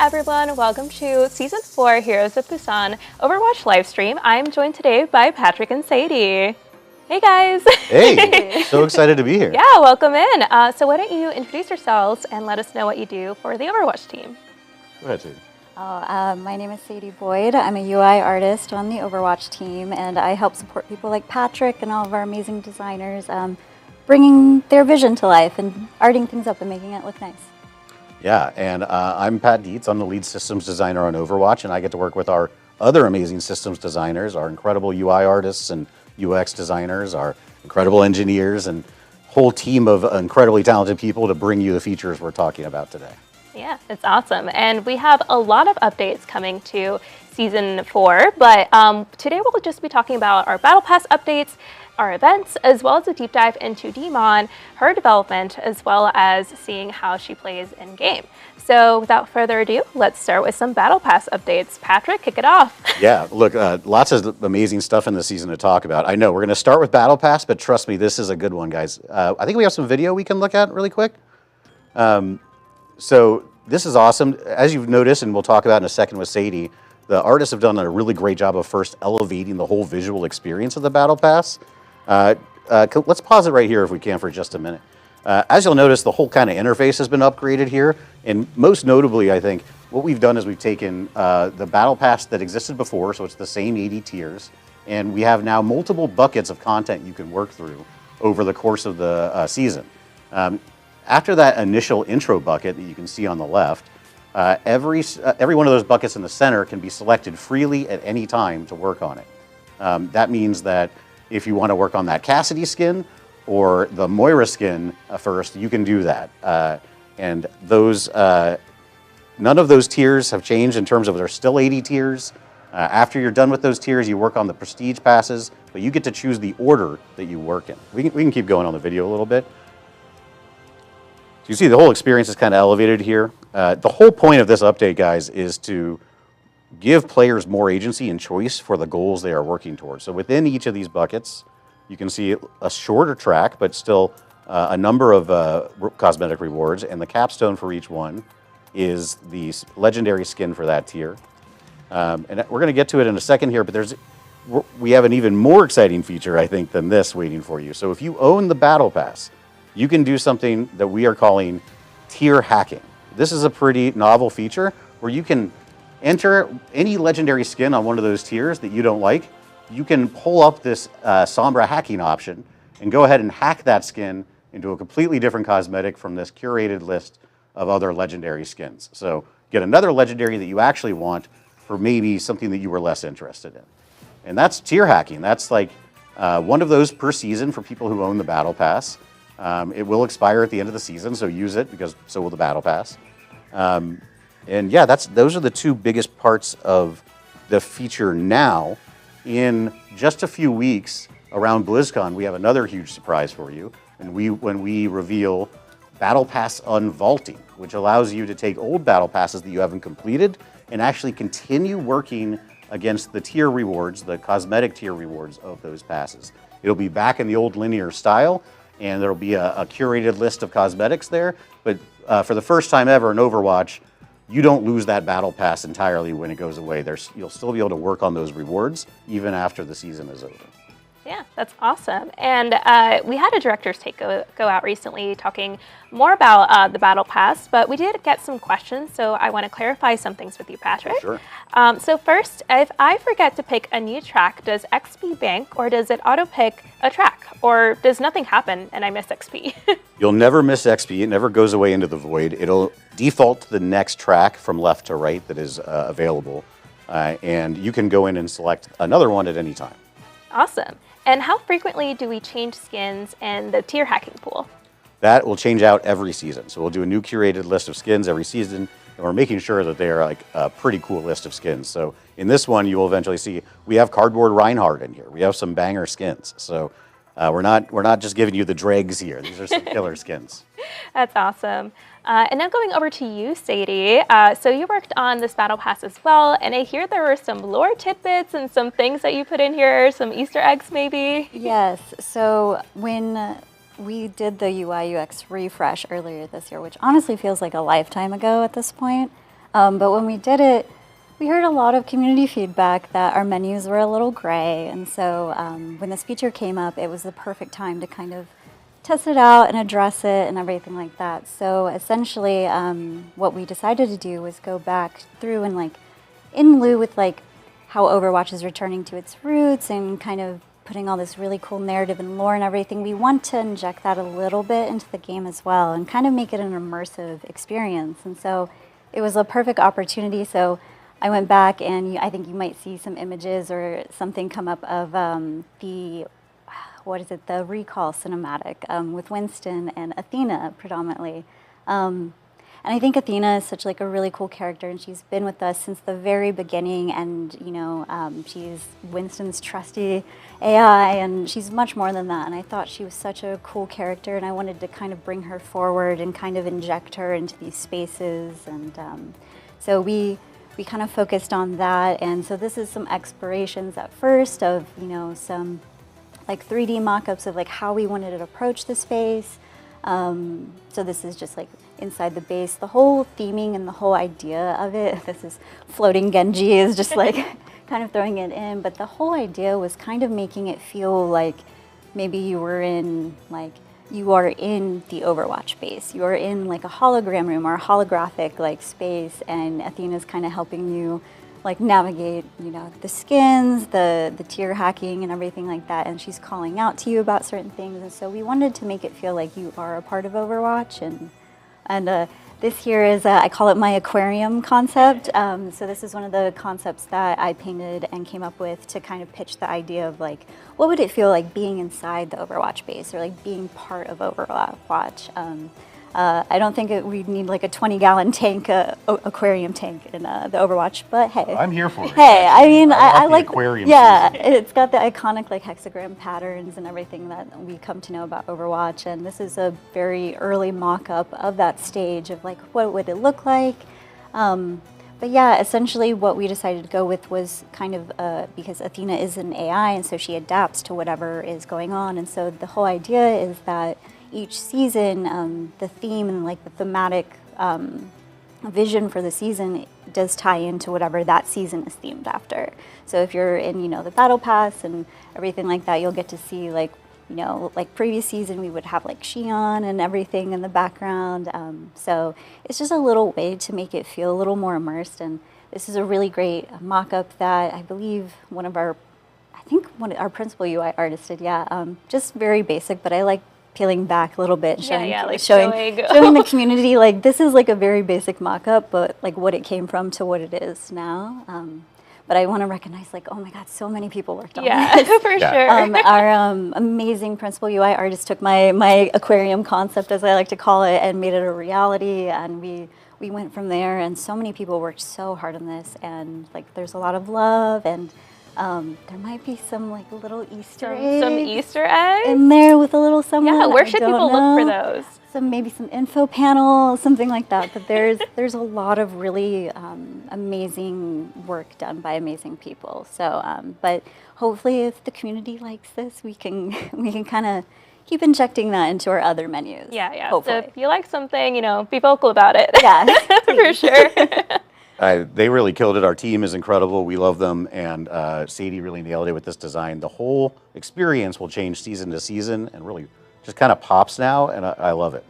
everyone, welcome to Season 4 Heroes of Busan Overwatch livestream. I'm joined today by Patrick and Sadie. Hey guys! Hey, so excited to be here. Yeah, welcome in. So why don't you introduce yourselves and let us know what you do for the Overwatch team. Go ahead, Sadie. My name is Sadie Boyd. I'm a UI artist on the Overwatch team, and I help support people like Patrick and all of our amazing designers, bringing their vision to life and arting things up and making it look nice. Yeah, and I'm Pat Dietz. I'm the lead systems designer on Overwatch, and I get to work with our other amazing systems designers, our incredible UI artists and UX designers, our incredible engineers, and whole team of incredibly talented people to bring you the features we're talking about today. Yeah, it's awesome. And we have a lot of updates coming to Season 4, but today we'll just be talking about our Battle Pass updates, our events, as well as a deep dive into D.Mon, her development, as well as seeing how she plays in game. So without further ado, let's start with some Battle Pass updates. Patrick, kick it off. Yeah, look, lots of amazing stuff in this season to talk about. I know we're going to start with Battle Pass, but trust me, this is a good one, guys. I think we have some video we can look at really quick. So this is awesome. As you've noticed, and we'll talk about in a second with Sadie, the artists have done a really great job of first elevating the whole visual experience of the Battle Pass. Let's pause it right here if we can for just a minute. As you'll notice, the whole kind of interface has been upgraded here, and most notably, I think, what we've done is we've taken the Battle Pass that existed before, so it's the same 80 tiers, and we have now multiple buckets of content you can work through over the course of the season. After that initial intro bucket that you can see on the left, every one of those buckets in the center can be selected freely at any time to work on it. That means that if you want to work on that Cassidy skin or the Moira skin first, you can do that. And those, none of those tiers have changed in terms of there's still 80 tiers. After you're done with those tiers, you work on the prestige passes, but you get to choose the order that you work in. We can keep going on the video a little bit. So you see the whole experience is kind of elevated here. The whole point of this update, guys, is to give players more agency and choice for the goals they are working towards. So within each of these buckets, you can see a shorter track, but still a number of cosmetic rewards, and the capstone for each one is the legendary skin for that tier. And we're going to get to it in a second here, but we have an even more exciting feature, I think, than this waiting for you. So if you own the Battle Pass, you can do something that we are calling tier hacking. This is a pretty novel feature where you can enter any legendary skin on one of those tiers that you don't like. You can pull up this Sombra hacking option and go ahead and hack that skin into a completely different cosmetic from this curated list of other legendary skins. So get another legendary that you actually want for maybe something that you were less interested in. And that's tier hacking. That's like one of those per season for people who own the Battle Pass. It will expire at the end of the season, so use it because so will the Battle Pass. And yeah, those are the two biggest parts of the feature now. In just a few weeks around BlizzCon, we have another huge surprise for you, and when we reveal Battle Pass Unvaulting, which allows you to take old Battle Passes that you haven't completed and actually continue working against the tier rewards, the cosmetic tier rewards of those passes. It'll be back in the old linear style, and there'll be a curated list of cosmetics there, but for the first time ever in Overwatch, you don't lose that Battle Pass entirely when it goes away. You'll still be able to work on those rewards even after the season is over. Yeah, that's awesome. And we had a director's take go out recently talking more about the Battle Pass, but we did get some questions, so I want to clarify some things with you, Patrick. Sure. So first, if I forget to pick a new track, does XP bank, or does it auto-pick a track? Or does nothing happen and I miss XP? You'll never miss XP. It never goes away into the void. It'll default to the next track from left to right that is available, and you can go in and select another one at any time. Awesome. And how frequently do we change skins in the tier hacking pool? That will change out every season. So we'll do a new curated list of skins every season, and we're making sure that they are like a pretty cool list of skins. So in this one, you will eventually see we have Cardboard Reinhardt in here. We have some banger skins. So we're not just giving you the dregs here. These are some killer skins. That's awesome. And now going over to you, Sadie. So you worked on this Battle Pass as well, and I hear there were some lore tidbits and some things that you put in here, some Easter eggs maybe. Yes, so when we did the UI UX refresh earlier this year, which honestly feels like a lifetime ago at this point, But when we did it, we heard a lot of community feedback that our menus were a little gray. And so when this feature came up, it was the perfect time to kind of test it out and address it and everything like that. So essentially what we decided to do was go back through and like in lieu with like how Overwatch is returning to its roots and kind of putting all this really cool narrative and lore and everything, we want to inject that a little bit into the game as well and kind of make it an immersive experience. And so it was a perfect opportunity. So I went back and I think you might see some images or something come up of the Recall cinematic with Winston and Athena predominantly. And I think Athena is such like a really cool character, and she's been with us since the very beginning. And she's Winston's trusty AI, and she's much more than that. And I thought she was such a cool character, and I wanted to kind of bring her forward and kind of inject her into these spaces. And so we kind of focused on that. And so this is some explorations at first of some like 3D mock-ups of like how we wanted to approach the space. So this is just like inside the base, the whole theming and the whole idea of it. This is floating Genji is just like kind of throwing it in, but the whole idea was kind of making it feel like maybe you are in the Overwatch base. You are in like a hologram room or a holographic like space, and Athena's kind of helping you like navigate, the skins, the tier hacking and everything like that, and she's calling out to you about certain things. And so we wanted to make it feel like you are a part of Overwatch. And this here is, I call it my aquarium concept. So this is one of the concepts that I painted and came up with to kind of pitch the idea of like, what would it feel like being inside the Overwatch base or like being part of Overwatch? I don't think we'd need like a 20-gallon tank, aquarium tank in the Overwatch, but hey. I'm here for it. Hey, I mean, I like aquarium. Yeah, it's got the iconic like hexagram patterns and everything that we come to know about Overwatch, and this is a very early mock-up of that stage of like what would it look like. But yeah, essentially what we decided to go with was kind of because Athena is an AI, and so she adapts to whatever is going on, and so the whole idea is that each season, the theme and like the thematic vision for the season does tie into whatever that season is themed after. So if you're in, the battle pass and everything like that, you'll get to see like, like previous season we would have like Xion and everything in the background. So it's just a little way to make it feel a little more immersed. And this is a really great mock-up that I believe our principal UI artist did. Yeah, just very basic, but I like peeling back a little bit, showing the community like this is like a very basic mock-up, but like what it came from to what it is now. But I want to recognize like, oh my God, so many people worked on this. For sure. Our amazing principal UI artist took my aquarium concept, as I like to call it, and made it a reality. And we went from there, and so many people worked so hard on this, and like there's a lot of love, and there might be some like little Easter eggs in there with a little someone. Yeah, where should people look for those? Maybe some info panel, something like that. But there's a lot of really amazing work done by amazing people. So, but hopefully, if the community likes this, we can kind of keep injecting that into our other menus. Yeah. Hopefully. So if you like something, be vocal about it. Yeah, for sure. They really killed it. Our team is incredible. We love them. And Sadie really nailed it with this design. The whole experience will change season to season and really just kind of pops now. And I love it.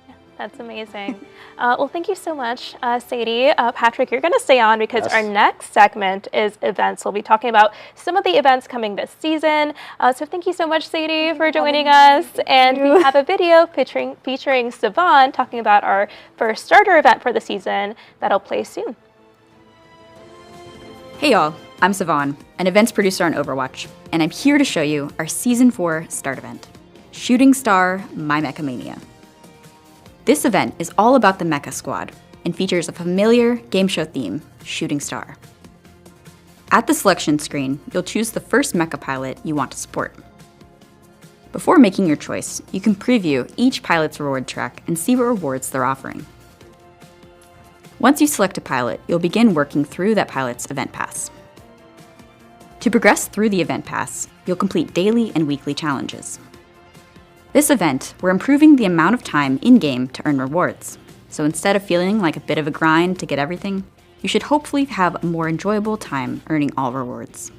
Yeah, that's amazing. Well, thank you so much, Sadie. Patrick, you're going to stay on because our next segment is events. We'll be talking about some of the events coming this season. So thank you so much, Sadie, for joining us. And we have a video featuring Savon talking about our first starter event for the season that'll play soon. Hey y'all, I'm Savon, an events producer on Overwatch, and I'm here to show you our Season 4 start event, Shooting Star My Mecha Mania. This event is all about the Mecha Squad and features a familiar game show theme, Shooting Star. At the selection screen, you'll choose the first mecha pilot you want to support. Before making your choice, you can preview each pilot's reward track and see what rewards they're offering. Once you select a pilot, you'll begin working through that pilot's event pass. To progress through the event pass, you'll complete daily and weekly challenges. This event, we're improving the amount of time in-game to earn rewards. So instead of feeling like a bit of a grind to get everything, you should hopefully have a more enjoyable time earning all rewards.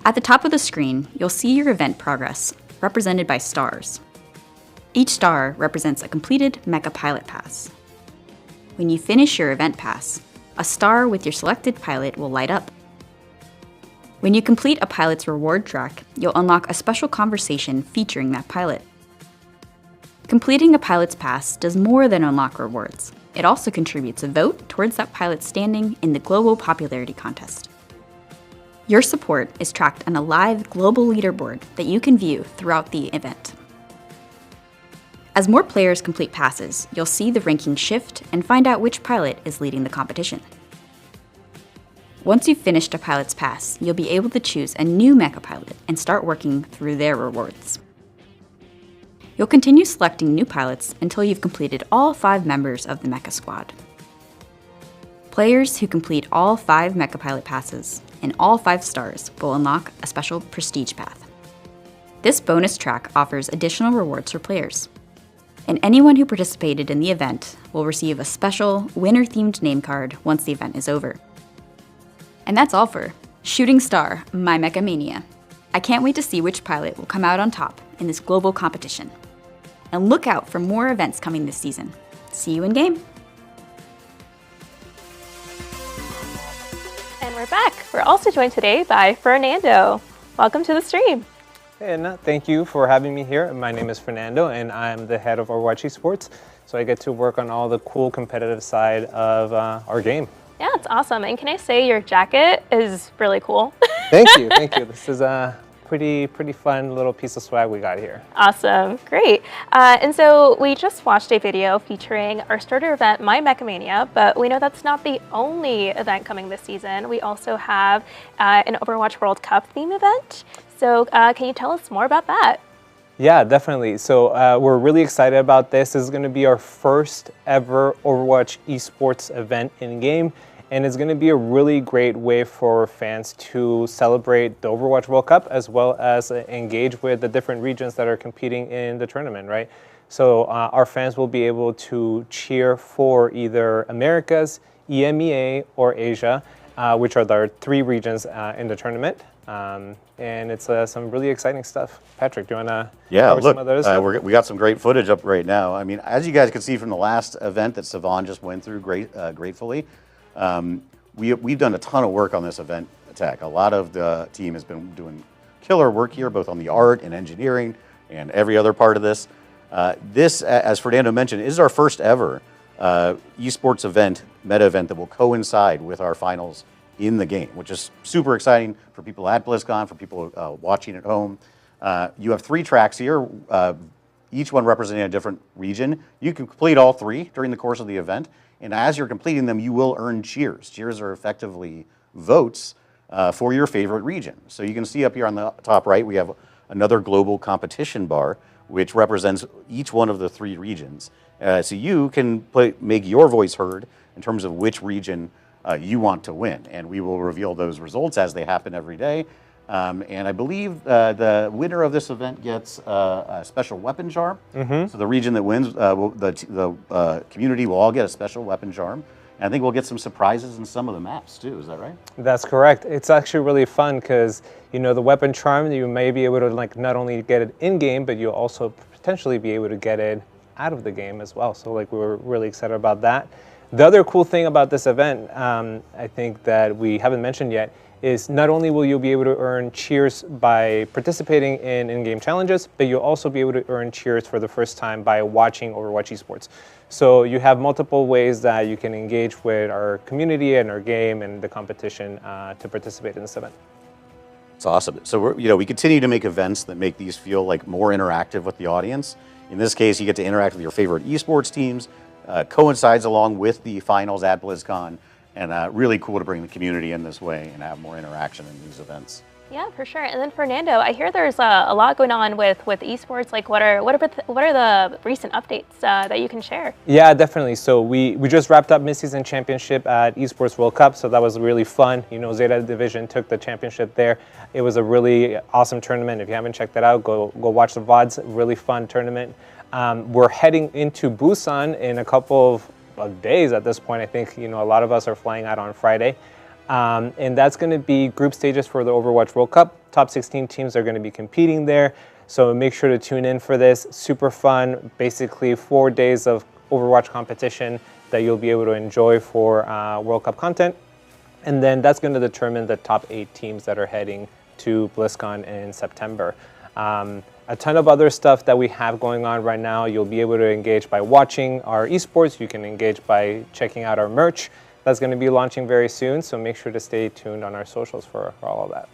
At the top of the screen, you'll see your event progress, represented by stars. Each star represents a completed Mecha Pilot Pass. When you finish your event pass, a star with your selected pilot will light up. When you complete a pilot's reward track, you'll unlock a special conversation featuring that pilot. Completing a pilot's pass does more than unlock rewards. It also contributes a vote towards that pilot's standing in the global popularity contest. Your support is tracked on a live global leaderboard that you can view throughout the event. As more players complete passes, you'll see the ranking shift and find out which pilot is leading the competition. Once you've finished a pilot's pass, you'll be able to choose a new mecha pilot and start working through their rewards. You'll continue selecting new pilots until you've completed all 5 members of the mecha squad. Players who complete all 5 mecha pilot passes and all 5 stars will unlock a special prestige path. This bonus track offers additional rewards for players. And anyone who participated in the event will receive a special winner-themed name card once the event is over. And that's all for Shooting Star, My Mecha Mania. I can't wait to see which pilot will come out on top in this global competition. And look out for more events coming this season. See you in game. And we're back. We're also joined today by Fernando. Welcome to the stream. Hey, Anna, thank you for having me here. My name is Fernando, and I'm the head of Overwatch Esports. So I get to work on all the cool competitive side of our game. Yeah, it's awesome. And can I say your jacket is really cool? Thank you, thank you. This is a pretty fun little piece of swag we got here. Awesome, great. And so we just watched a video featuring our starter event, My Mecha Mania, but we know that's not the only event coming this season. We also have an Overwatch World Cup theme event. So can you tell us more about that? Yeah, definitely. So we're really excited about this. This is going to be our first ever Overwatch Esports event in-game. And it's going to be a really great way for fans to celebrate the Overwatch World Cup as well as engage with the different regions that are competing in the tournament, right? So our fans will be able to cheer for either Americas, EMEA, or Asia, which are the 3 regions in the tournament. And it's some really exciting stuff. Patrick, do you want to cover some of those? We got some great footage up right now. I mean, as you guys can see from the last event that Savon just went through gratefully, we've done a ton of work on this event attack. A lot of the team has been doing killer work here, both on the art and engineering and every other part of this. This, as Fernando mentioned, is our first ever esports event, meta event that will coincide with our finals in the game, which is super exciting for people at BlizzCon, for people watching at home. You have 3 tracks here, each one representing a different region. You can complete all 3 during the course of the event, and as you're completing them, you will earn cheers. Cheers are effectively votes for your favorite region. So you can see up here on the top right, we have another global competition bar, which represents each one of the 3 regions. So you can make your voice heard in terms of which region you want to win, and we will reveal those results as they happen every day. And I believe the winner of this event gets a special weapon charm. So the region that wins, the community will all get a special weapon charm. And I think we'll get some surprises in some of the maps too. Is that right? That's correct. It's actually really fun because the weapon charm, you may be able to not only get it in game, but you'll also potentially be able to get it out of the game as well. So we were really excited about that. The other cool thing about this event, I think that we haven't mentioned yet, is not only will you be able to earn cheers by participating in in-game challenges, but you'll also be able to earn cheers for the first time by watching Overwatch Esports. So you have multiple ways that you can engage with our community and our game and the competition to participate in this event. It's awesome. So we continue to make events that make these feel like more interactive with the audience. In this case, you get to interact with your favorite esports teams. Coincides along with the finals at BlizzCon, and really cool to bring the community in this way and have more interaction in these events. Yeah, for sure. And then Fernando, I hear there's a lot going on with esports. Like, what are the recent updates that you can share? Yeah, definitely. So we just wrapped up mid-season championship at Esports World Cup, so that was really fun. Zeta Division took the championship there. It was a really awesome tournament. If you haven't checked that out, go watch the VODs. Really fun tournament. We're heading into Busan in a couple of of days at this point. I think, a lot of us are flying out on Friday. And that's going to be group stages for the Overwatch World Cup. Top 16 teams are going to be competing there. So make sure to tune in for this. Super fun, basically 4 days of Overwatch competition that you'll be able to enjoy for World Cup content. And then that's going to determine the top 8 teams that are heading to BlizzCon in September. A ton of other stuff that we have going on right now. You'll be able to engage by watching our esports. You can engage by checking out our merch. That's going to be launching very soon, so make sure to stay tuned on our socials for all of that.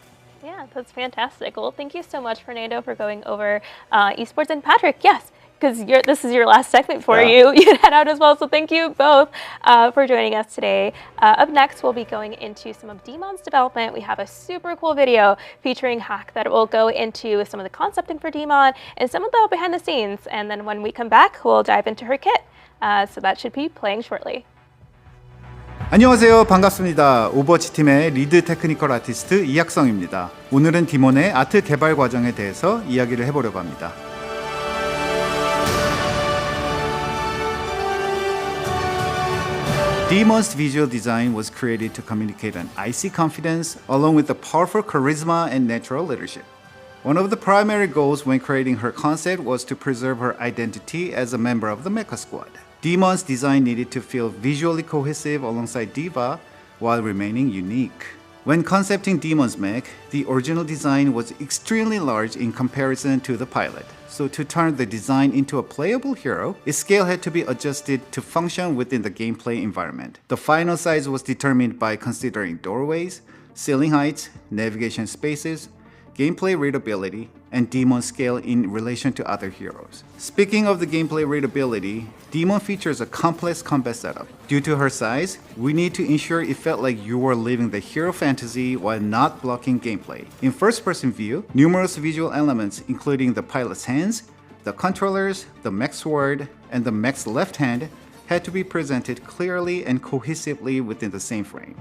Yeah, that's fantastic. Well, thank you so much, Fernando, for going over esports. And Patrick, yes, because this is your last segment for you. You can head out as well. So thank you both for joining us today. Up next, we'll be going into some of D.Mon's development. We have a super cool video featuring Hack that will go into some of the concepting for D.Mon and some of the behind the scenes. And then when we come back, we'll dive into her kit. So that should be playing shortly. 안녕하세요. 반갑습니다. 오버워치 팀의 리드 테크니컬 아티스트 이학성입니다. 오늘은 D.Mon의 아트 개발 과정에 대해서 이야기를 해보려고 합니다. D.Mon's visual design was created to communicate an icy confidence along with the powerful charisma and natural leadership. One of the primary goals when creating her concept was to preserve her identity as a member of the Mecha Squad. D.Mon's design needed to feel visually cohesive alongside D.Va while remaining unique. When concepting D.Mon's mech, the original design was extremely large in comparison to the pilot. So to turn the design into a playable hero, its scale had to be adjusted to function within the gameplay environment. The final size was determined by considering doorways, ceiling heights, navigation spaces, gameplay readability, and D.Mon's scale in relation to other heroes. Speaking of the gameplay readability, D.Mon features a complex combat setup. Due to her size, we need to ensure it felt like you were living the hero fantasy while not blocking gameplay. In first-person view, numerous visual elements including the pilot's hands, the controllers, the mech sword, and the mech's left hand had to be presented clearly and cohesively within the same frame.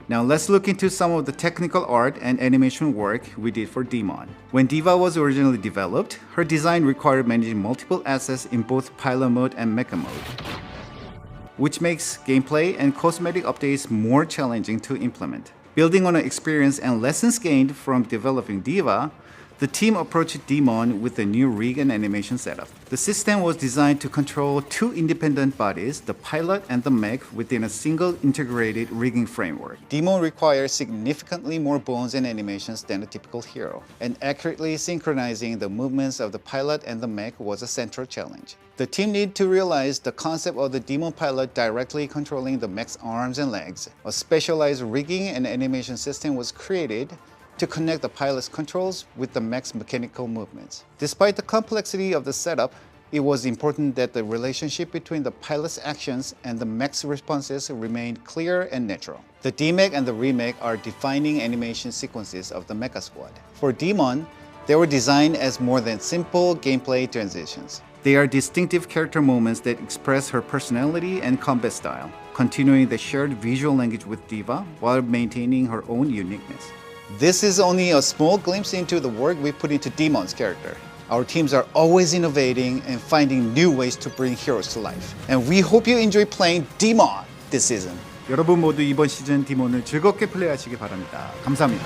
Now let's look into some of the technical art and animation work we did for D.Mon. When D.Va was originally developed, her design required managing multiple assets in both pilot mode and mecha mode, which makes gameplay and cosmetic updates more challenging to implement. Building on an experience and lessons gained from developing D.Va, the team approached D.Mon with a new rig and animation setup. The system was designed to control 2 independent bodies, the pilot and the mech, within a single integrated rigging framework. D.Mon requires significantly more bones and animations than a typical hero, and accurately synchronizing the movements of the pilot and the mech was a central challenge. The team needed to realize the concept of the D.Mon pilot directly controlling the mech's arms and legs. A specialized rigging and animation system was created to connect the pilot's controls with the mech's mechanical movements. Despite the complexity of the setup, it was important that the relationship between the pilot's actions and the mech's responses remained clear and natural. The D-Mech and the Remech are defining animation sequences of the Mecha Squad. For D.Mon, they were designed as more than simple gameplay transitions. They are distinctive character moments that express her personality and combat style, continuing the shared visual language with D.Va while maintaining her own uniqueness. This is only a small glimpse into the work we put into D.Mon's character. Our teams are always innovating and finding new ways to bring heroes to life. And we hope you enjoy playing D.Mon this season. 여러분 모두 이번 시즌 D.Mon을 즐겁게 플레이하시기 바랍니다. 감사합니다.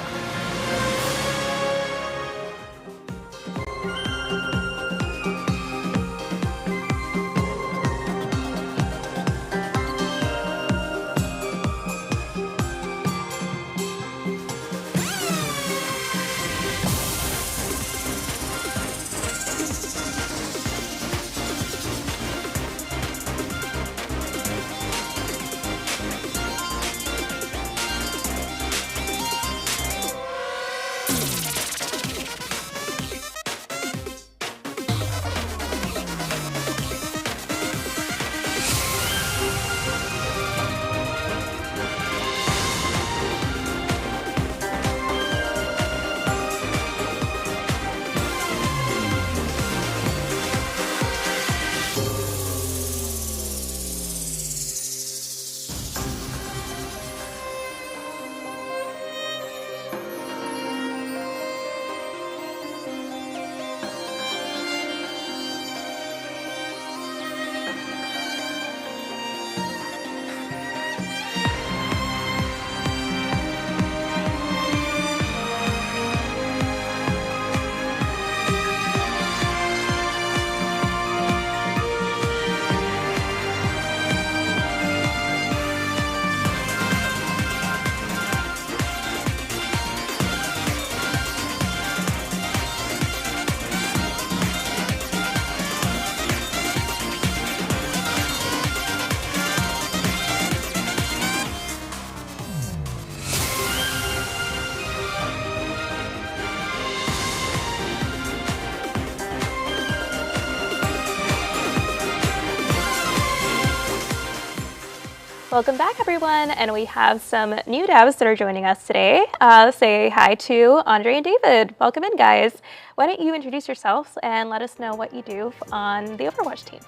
Welcome back, everyone, and we have some new devs that are joining us today. Say hi to Andre and David. Welcome in, guys. Why don't you introduce yourselves and let us know what you do on the Overwatch team?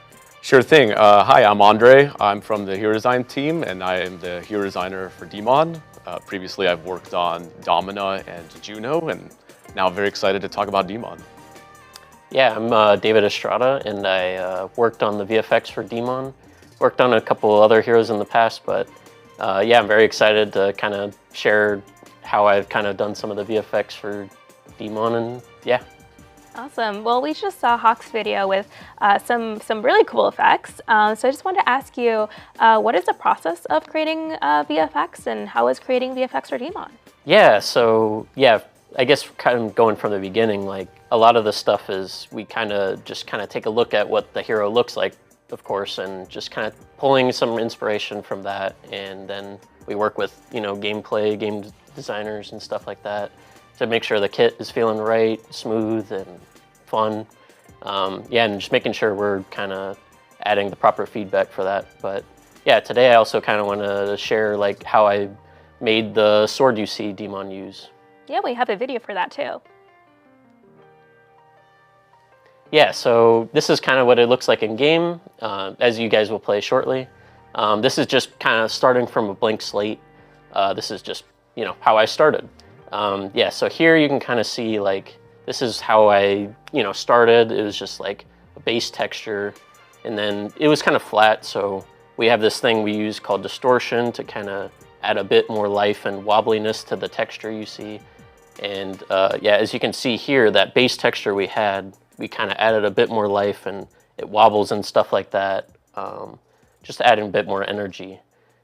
Sure thing. Hi, I'm Andre. I'm from the hero design team, and I am the hero designer for D.Mon. Previously, I've worked on Domina and Juno, and now I'm very excited to talk about D.Mon. Yeah, I'm David Estrada, and I worked on the VFX for D.Mon. Worked on a couple other heroes in the past, but yeah, I'm very excited to kind of share how I've kind of done some of the VFX for D.Mon, and yeah. Awesome. Well, we just saw Hawk's video with some really cool effects. So I just wanted to ask you, what is the process of creating VFX, and how is creating VFX for D.Mon? Yeah, so yeah, I guess kind of going from the beginning, like a lot of the stuff is we just take a look at what the hero looks like, of course, and just kind of pulling some inspiration from that, and then we work with gameplay, game designers and stuff like that to make sure the kit is feeling right, smooth and fun. Yeah, and just making sure we're kind of adding the proper feedback for that. But yeah, today I also kind of want to share like how I made the sword you see D.Mon use. Yeah, we have a video for that too. Yeah, so this is kind of what it looks like in game, as you guys will play shortly. This is just kind of starting from a blank slate. This is just, how I started. Yeah, so here you can kind of see like, this is how I, started. It was just like a base texture, and then it was kind of flat. So we have this thing we use called distortion to kind of add a bit more life and wobbliness to the texture you see. And yeah, as you can see here, that base texture we had, we kind of added a bit more life, and it wobbles and stuff like that, just adding a bit more energy.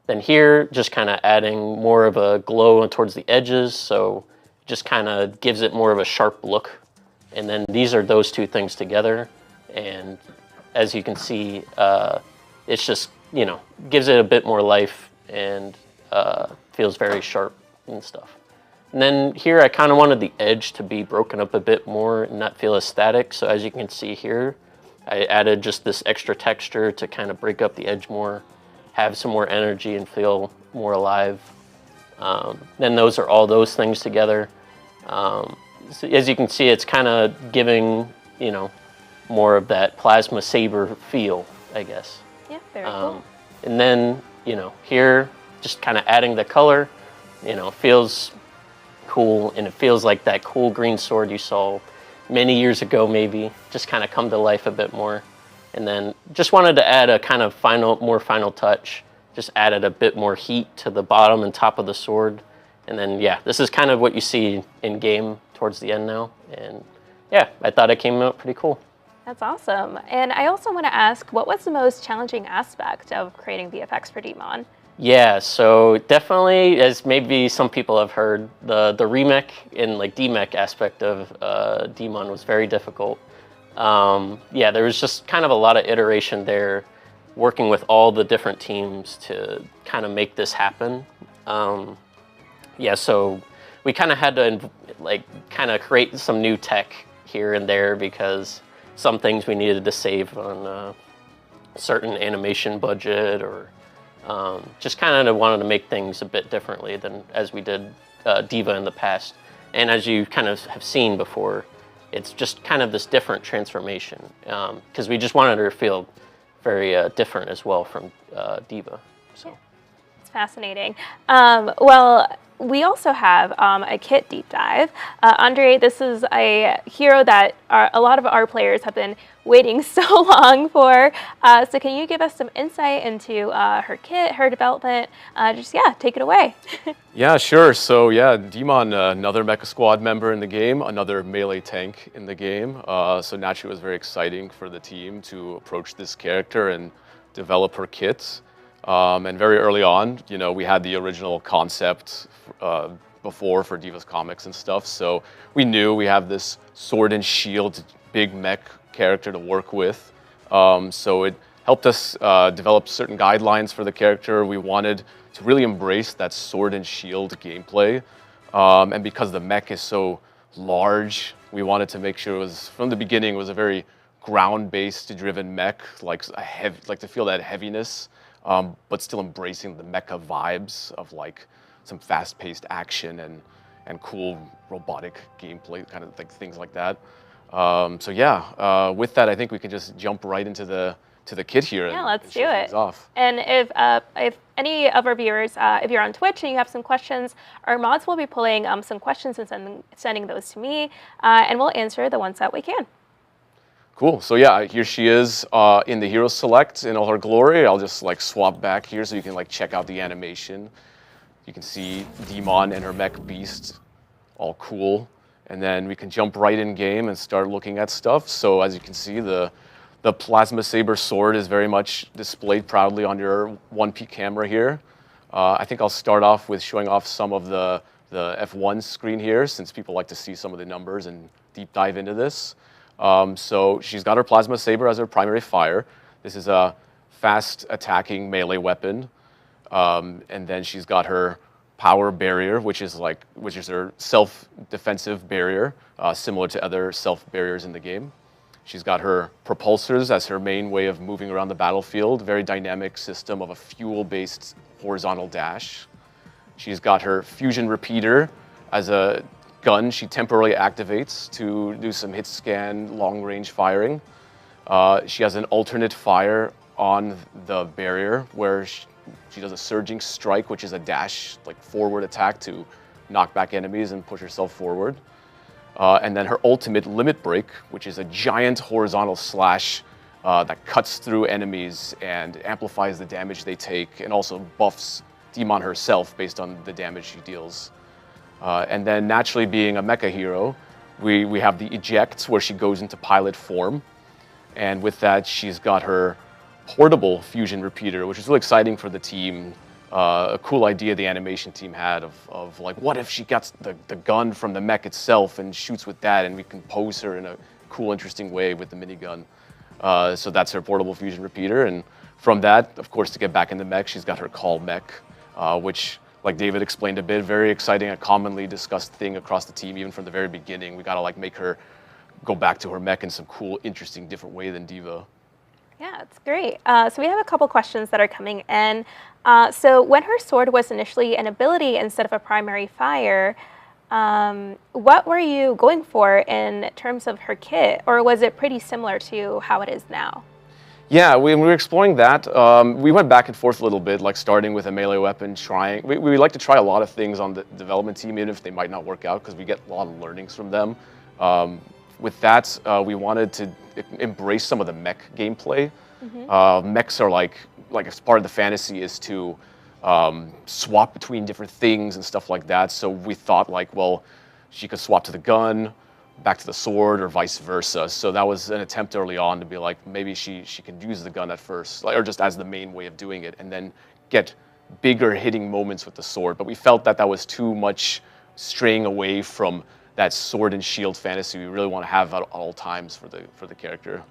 Then here, just kind of adding more of a glow towards the edges, so just kind of gives it more of a sharp look. And then these are those two things together, and as you can see, it's just, gives it a bit more life and feels very sharp and stuff. And then here I kind of wanted the edge to be broken up a bit more and not feel as static. So as you can see here, I added just this extra texture to kind of break up the edge more, have some more energy and feel more alive. Then those are all those things together. So as you can see, it's kind of giving, more of that plasma saber feel, I guess. Yeah, very cool. And then, here, just kind of adding the color, feels cool, and it feels like that cool green sword you saw many years ago, maybe just kind of come to life a bit more. And then just wanted to add a kind of more final touch, just added a bit more heat to the bottom and top of the sword. And then yeah, this is kind of what you see in game towards the end now. And yeah, I thought it came out pretty cool. That's awesome. And I also want to ask, what was the most challenging aspect of creating VFX for D.Mon? Yeah, so definitely, as maybe some people have heard, the remake and like DMech aspect of D.Mon was very difficult. Yeah, there was just kind of a lot of iteration there, working with all the different teams to kind of make this happen. Yeah, so we kind of had to kind of create some new tech here and there because some things we needed to save on a certain animation budget, or just kind of wanted to make things a bit differently than as we did Diva in the past. And as you kind of have seen before, it's just kind of this different transformation because we just wanted her to feel very different as well from Diva. So it's fascinating. Well, we also have a kit deep dive. Andre, this is a hero that a lot of our players have been waiting so long for. So can you give us some insight into her kit, her development? Take it away. Yeah, sure. So yeah, D.Mon, another Mecha Squad member in the game, another melee tank in the game. So naturally it was very exciting for the team to approach this character and develop her kit. And very early on, we had the original concept before for Diva's comics and stuff. So we knew we have this sword and shield, big mech character to work with. So it helped us develop certain guidelines for the character. We wanted to really embrace that sword and shield gameplay. And because the mech is so large, we wanted to make sure it was, from the beginning, it was a very ground-based driven mech, like to feel that heaviness. but still embracing the mecha vibes of like some fast-paced action and cool robotic gameplay, kind of like things like that. So yeah, with that, I think we can just jump right into the kit here. Yeah, and let's do show it. things off. And if any of our viewers, if you're on Twitch and you have some questions, our mods will be pulling some questions and sending those to me, and we'll answer the ones that we can. Cool. So yeah, here she is in the hero select in all her glory. I'll just like swap back here so you can like check out the animation. You can see D.Mon and her mech beast, all cool. And then we can jump right in game and start looking at stuff. So as you can see, the plasma saber sword is very much displayed proudly on your 1P camera here. I think I'll start off with showing off some of the F1 screen here, since people like to see some of the numbers and deep dive into this. So she's got her plasma saber as her primary fire. This is a fast attacking melee weapon. And then she's got her power barrier, which is her self-defensive barrier, similar to other self-barriers in the game. She's got her propulsors as her main way of moving around the battlefield, very dynamic system of a fuel-based horizontal dash. She's got her fusion repeater as a gun she temporarily activates to do some hit scan, long-range firing. She has an alternate fire on the barrier where she does a surging strike, which is a dash, like forward attack to knock back enemies and push herself forward. And then her ultimate limit break, which is a giant horizontal slash that cuts through enemies and amplifies the damage they take, and also buffs D.Mon herself based on the damage she deals. And then naturally, being a mecha hero, we have the eject, where she goes into pilot form. And with that, she's got her portable fusion repeater, which is really exciting for the team. A cool idea the animation team had of like, what if she gets the gun from the mech itself and shoots with that, and we can pose her in a cool, interesting way with the minigun. So that's her portable fusion repeater. And from that, of course, to get back in the mech, she's got her call mech, which, like David explained a bit, very exciting, a commonly discussed thing across the team, even from the very beginning. We gotta like make her go back to her mech in some cool, interesting, different way than D.Va. Yeah, it's great. So we have a couple questions that are coming in. So when her sword was initially an ability instead of a primary fire, what were you going for in terms of her kit, or was it pretty similar to how it is now? Yeah, when we were exploring that, we went back and forth a little bit, like starting with a melee weapon, we like to try a lot of things on the development team, even if they might not work out, because we get a lot of learnings from them. With that, we wanted to embrace some of the mech gameplay. Mechs are like as part of the fantasy is to swap between different things and stuff like that. So we thought like, well, she could swap to the gun, back to the sword, or vice versa. So that was an attempt early on to be like, maybe she could use the gun at first, or just as the main way of doing it, and then get bigger hitting moments with the sword. But we felt that was too much straying away from that sword and shield fantasy we really want to have at all times for the character.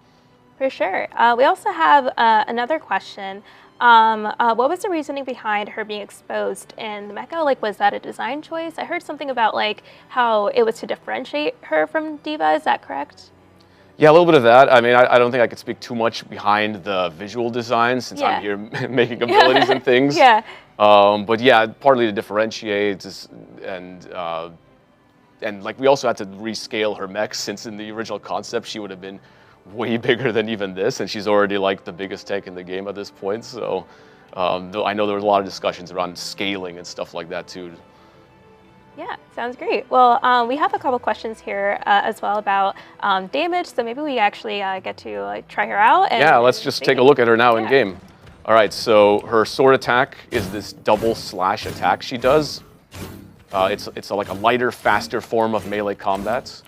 For sure. We also have another question. What was the reasoning behind her being exposed in the mecha? Like, was that a design choice? I heard something about like how it was to differentiate her from D.Va. Is that correct? Yeah, a little bit of that. I mean, I don't think I could speak too much behind the visual design, since I'm here making abilities and things. Yeah. But yeah, partly to differentiate, and like we also had to rescale her mech, since in the original concept she would have been way bigger than even this, and she's already like the biggest tank in the game at this point. So I know there was a lot of discussions around scaling and stuff like that too. Yeah, sounds great. Well, we have a couple questions here as well about damage, so maybe we actually get to like try her out. And yeah, let's just take a look at her now in game. All right, so her sword attack is this double slash attack she does. It's like a lighter, faster form of melee combat.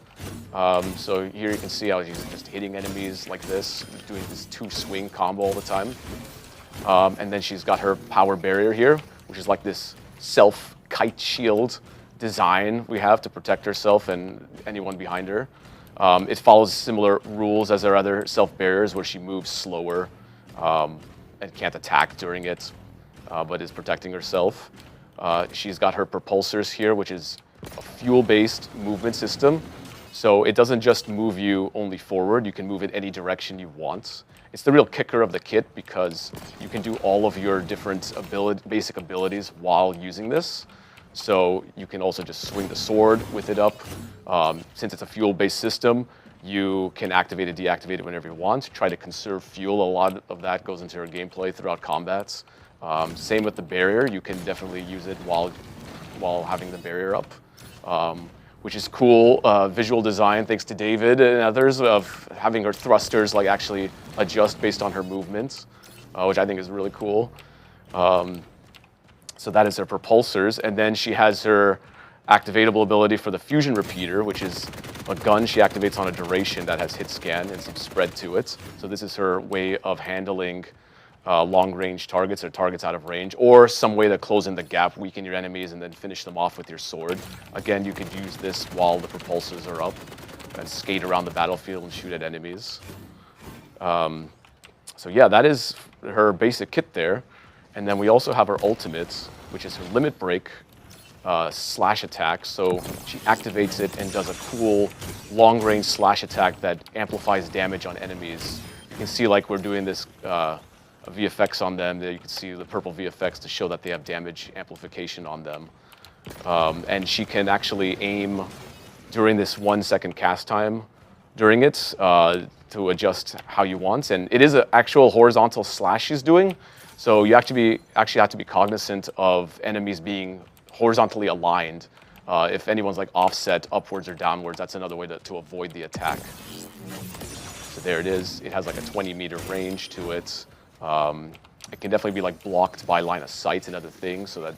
So here you can see how she's just hitting enemies like this, doing this 2-swing combo all the time. And then she's got her power barrier here, which is like this self-kite shield design we have to protect herself and anyone behind her. It follows similar rules as her other self-barriers, where she moves slower and can't attack during it, but is protecting herself. She's got her propulsors here, which is a fuel-based movement system. So it doesn't just move you only forward, you can move it any direction you want. It's the real kicker of the kit because you can do all of your different basic abilities while using this. So you can also just swing the sword with it up. Since it's a fuel-based system, you can activate it, deactivate it whenever you want. Try to conserve fuel. A lot of that goes into your gameplay throughout combats. Same with the barrier. You can definitely use it while having the barrier up, which is cool. Visual design, thanks to David and others, of having her thrusters like actually adjust based on her movements, which I think is really cool. So that is her propulsors, and then she has her activatable ability for the fusion repeater, which is a gun she activates on a duration that has hit scan and some spread to it. So this is her way of handling long-range targets or targets out of range, or some way to close in the gap, weaken your enemies, and then finish them off with your sword. Again, you could use this while the propulsors are up and skate around the battlefield and shoot at enemies. So yeah, that is her basic kit there. And then we also have her ultimates, which is her limit break slash attack. So she activates it and does a cool long-range slash attack that amplifies damage on enemies. You can see like we're doing this VFX on them. There you can see the purple VFX to show that they have damage amplification on them. And she can actually aim during this 1 second cast time during it to adjust how you want. And it is an actual horizontal slash she's doing. So you actually have to be cognizant of enemies being horizontally aligned. If anyone's like offset upwards or downwards, that's another way to avoid the attack. So there it is. It has like a 20-meter range to it. It can definitely be like blocked by line of sight and other things, so that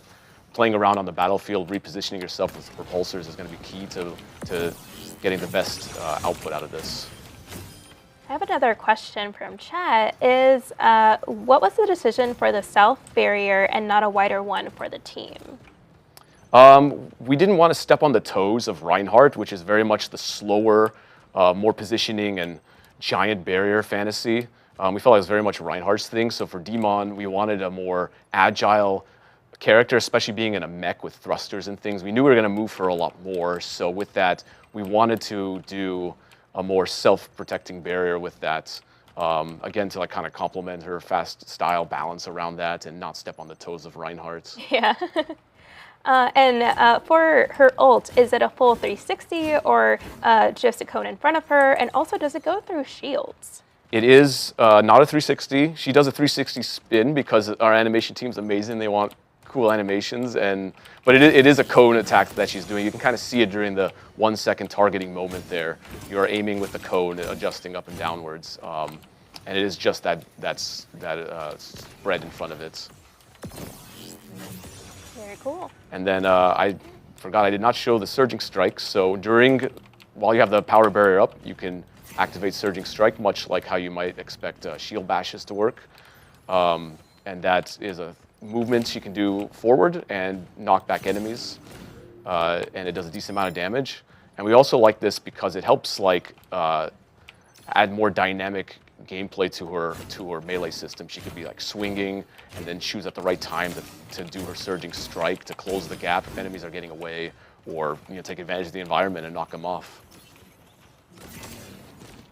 playing around on the battlefield, repositioning yourself with propulsors is going to be key to getting the best output out of this. I have another question from chat. What was the decision for the south barrier and not a wider one for the team? We didn't want to step on the toes of Reinhardt, which is very much the slower, more positioning and giant barrier fantasy. We felt like it was very much Reinhardt's thing. So for D.Mon, we wanted a more agile character, especially being in a mech with thrusters and things. We knew we were going to move her a lot more. So with that, we wanted to do a more self-protecting barrier with that. Again, to like kind of complement her fast style balance around that and not step on the toes of Reinhardt. Yeah. And for her ult, is it a full 360 or just a cone in front of her? And also, does it go through shields? It is not a 360. She does a 360 spin because our animation team's amazing. They want cool animations, but it is a cone attack that she's doing. You can kind of see it during the 1 second targeting moment there. You're aiming with the cone, adjusting up and downwards, and it is just that spread in front of it. Very cool. And then I forgot I did not show the surging strike. So while you have the power barrier up, you can activate surging strike, much like how you might expect shield bashes to work. And that is a movement you can do forward and knock back enemies, and it does a decent amount of damage. And we also like this because it helps like add more dynamic gameplay to her melee system. She could be like swinging and then choose at the right time to do her surging strike to close the gap if enemies are getting away, or take advantage of the environment and knock them off.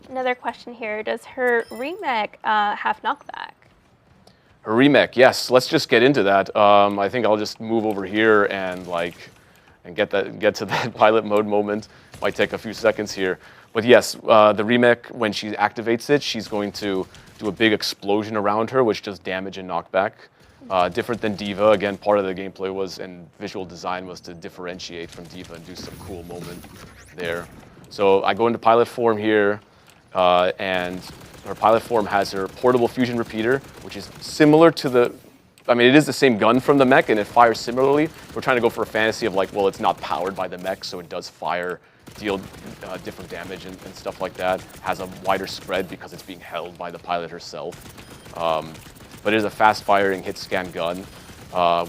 Another question here: does her remake have knockback? Her remake, yes. Let's just get into that. I think I'll just move over here and get to that pilot mode moment. Might take a few seconds here, but yes, the remake, when she activates it, she's going to do a big explosion around her, which does damage and knockback. Different than D.Va. Again, part of the gameplay and visual design was to differentiate from D.Va and do some cool moment there. So I go into pilot form here, and her pilot form has her portable fusion repeater, which is similar to it is the same gun from the mech and it fires similarly. We're trying to go for a fantasy of like, well, it's not powered by the mech, so it does deal different damage and stuff like that. Has a wider spread because it's being held by the pilot herself. But it is a fast firing hit scan gun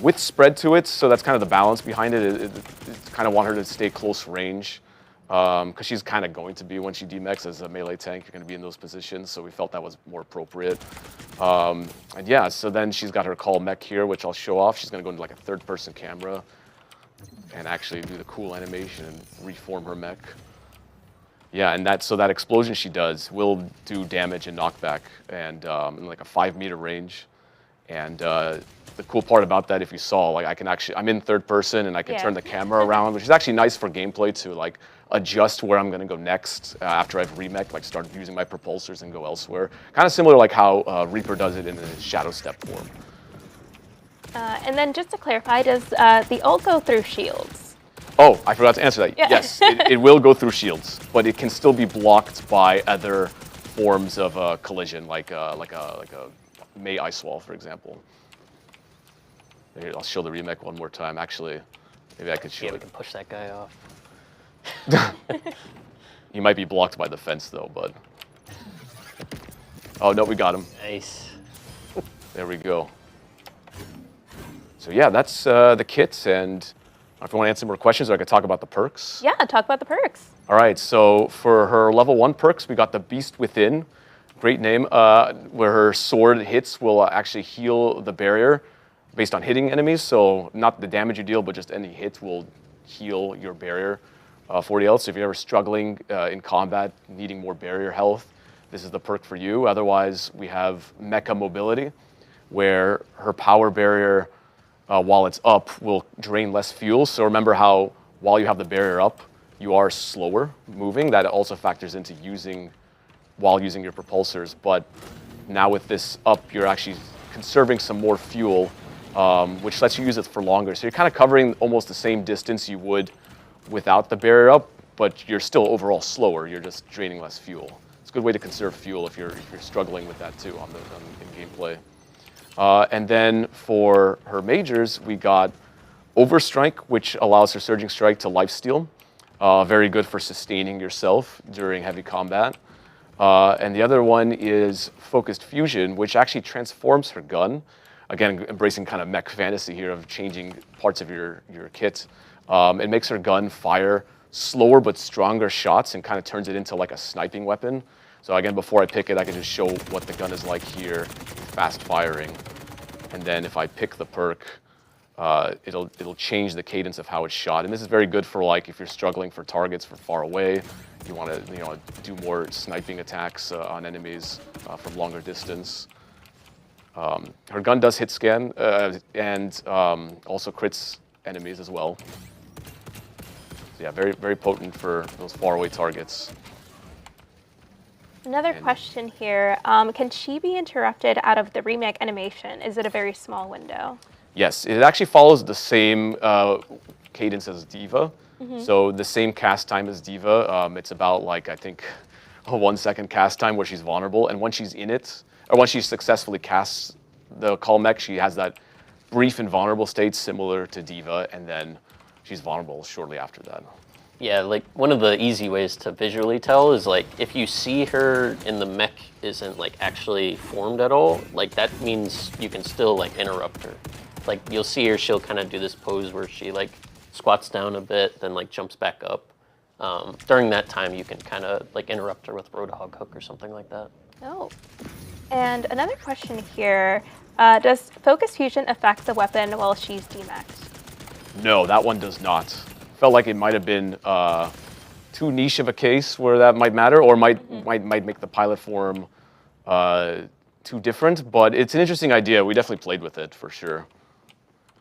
with spread to it, so that's kind of the balance behind it. It's kind of want her to stay close range. Because she's kind of going to be, when she demechs as a melee tank, you're going to be in those positions, so we felt that was more appropriate. And yeah, so then she's got her call mech here, which I'll show off. She's going to go into like a third-person camera and actually do the cool animation and reform her mech. Yeah, and that explosion she does will do damage and knockback, and in like a 5-meter range. And the cool part about that, if you saw, like I'm in third person and I can turn the camera around, which is actually nice for gameplay to like adjust where I'm going to go next after I've remech, like start using my propulsors and go elsewhere. Kind of similar like how Reaper does it in his Shadow Step form. And then just to clarify, does the ult go through shields? Oh, I forgot to answer that. Yeah. Yes, it will go through shields, but it can still be blocked by other forms of collision, like a May Ice Wall, for example. Here, I'll show the remake one more time. Actually, maybe I could show Yeah, we it. can push that guy off. He might be blocked by the fence, though, but... Oh, no, we got him. Nice. There we go. So yeah, that's the kits, and if you want to answer more questions, or I could talk about the perks. Yeah, talk about the perks. All right, so for her level 1 perks, we got the Beast Within. Great name, where her sword hits will actually heal the barrier based on hitting enemies. So not the damage you deal, but just any hit will heal your barrier 40 health. So if you're ever struggling in combat, needing more barrier health, this is the perk for you. Otherwise, we have Mecha Mobility, where her power barrier, while it's up, will drain less fuel. So remember how while you have the barrier up, you are slower moving. That also factors into while using your propulsors. But now with this up, you're actually conserving some more fuel, which lets you use it for longer. So you're kind of covering almost the same distance you would without the barrier up, but you're still overall slower. You're just draining less fuel. It's a good way to conserve fuel if you're struggling with that too in gameplay. And then for her majors, we got Overstrike, which allows her Surging Strike to lifesteal. Very good for sustaining yourself during heavy combat. And the other one is Focused Fusion, which actually transforms her gun. Again, embracing kind of mech fantasy here of changing parts of your kit. It makes her gun fire slower but stronger shots and kind of turns it into like a sniping weapon. So again, before I pick it, I can just show what the gun is like here, fast firing. And then if I pick the perk, it'll change the cadence of how it's shot. And this is very good for like if you're struggling for targets from far away, you want to do more sniping attacks on enemies from longer distance. Her gun does hit scan and also crits enemies as well. So yeah, very, very potent for those faraway targets. Another question here. Can she be interrupted out of the remake animation? Is it a very small window? Yes, it actually follows the same cadence as Diva. So the same cast time as Diva. It's about like, I think, a 1 second cast time where she's vulnerable. And once she's in it, or once she successfully casts the call mech, she has that brief and vulnerable state similar to Diva, and then she's vulnerable shortly after that. Yeah, like one of the easy ways to visually tell is like if you see her in the mech isn't like actually formed at all, like that means you can still like interrupt her. Like you'll see her, she'll kind of do this pose where she like squats down a bit, then like jumps back up. During that time, you can kind of like interrupt her with Roadhog Hook or something like that. Oh. And another question here. Does Focus Fusion affect the weapon while she's demexed? No, that one does not. Felt like it might have been too niche of a case where that might matter, or might make the pilot form too different. But it's an interesting idea. We definitely played with it for sure.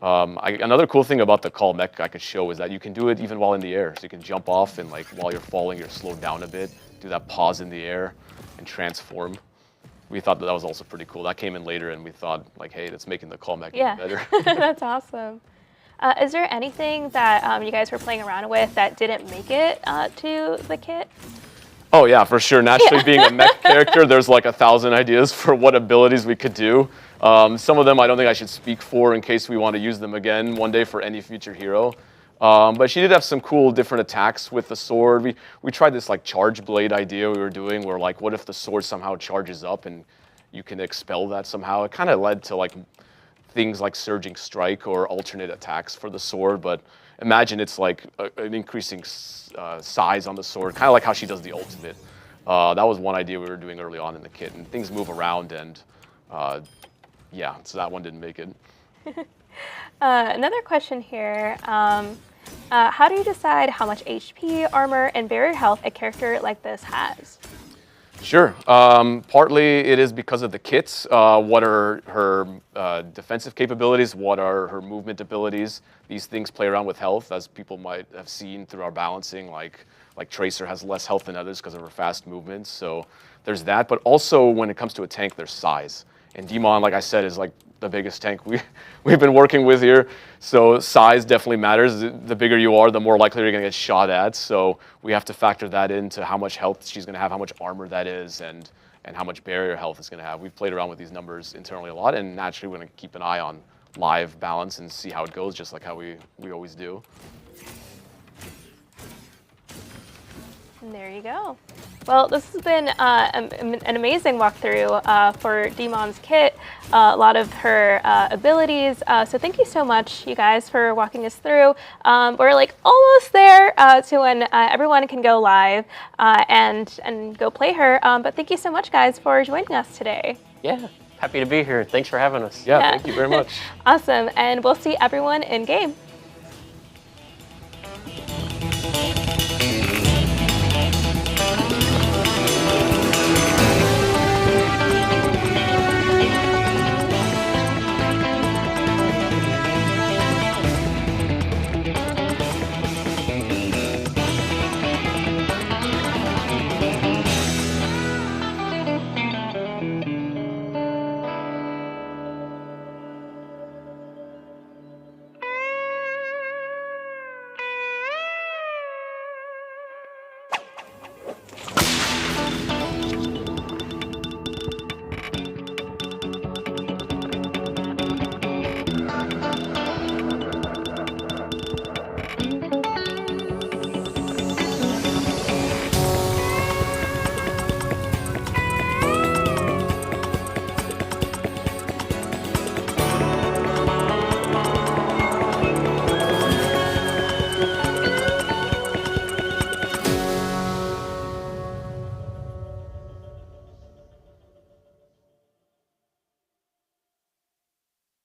Another cool thing about the call mech I could show is that you can do it even while in the air. So you can jump off and like while you're falling, you're slowed down a bit, do that pause in the air, and transform. We thought that was also pretty cool. That came in later, and we thought like, hey, that's making the call mech even better. That's awesome. Is there anything that you guys were playing around with that didn't make it to the kit? Oh yeah, for sure. Naturally, being a mech character, there's like 1,000 ideas for what abilities we could do. Some of them I don't think I should speak for in case we want to use them again one day for any future hero. But she did have some cool different attacks with the sword. We tried this like charge blade idea we were doing where like what if the sword somehow charges up and you can expel that somehow. It kind of led to like things like Surging Strike or alternate attacks for the sword, but imagine it's like an increasing size on the sword, kind of like how she does the ultimate. That was one idea we were doing early on in the kit, and things move around, and yeah, so that one didn't make it. Another question here. How do you decide how much HP, armor, and barrier health a character like this has? Sure. Partly it is because of the kits. What are her defensive capabilities? What are her movement abilities? These things play around with health, as people might have seen through our balancing. Like Tracer has less health than others because of her fast movements. So there's that. But also when it comes to a tank, there's size. And D.Mon, like I said, is like the biggest tank we've been working with here. So size definitely matters. The bigger you are, the more likely you're going to get shot at. So we have to factor that into how much health she's going to have, how much armor that is, and how much barrier health it's going to have. We've played around with these numbers internally a lot, and naturally we're going to keep an eye on live balance and see how it goes, just like how we always do. And there you go. Well, this has been an amazing walkthrough for D.Mon's kit, a lot of her abilities. So thank you so much, you guys, for walking us through. We're like almost there to when everyone can go live and go play her. But thank you so much, guys, for joining us today. Yeah, happy to be here. Thanks for having us. Yeah, thank you very much. Awesome, and we'll see everyone in game.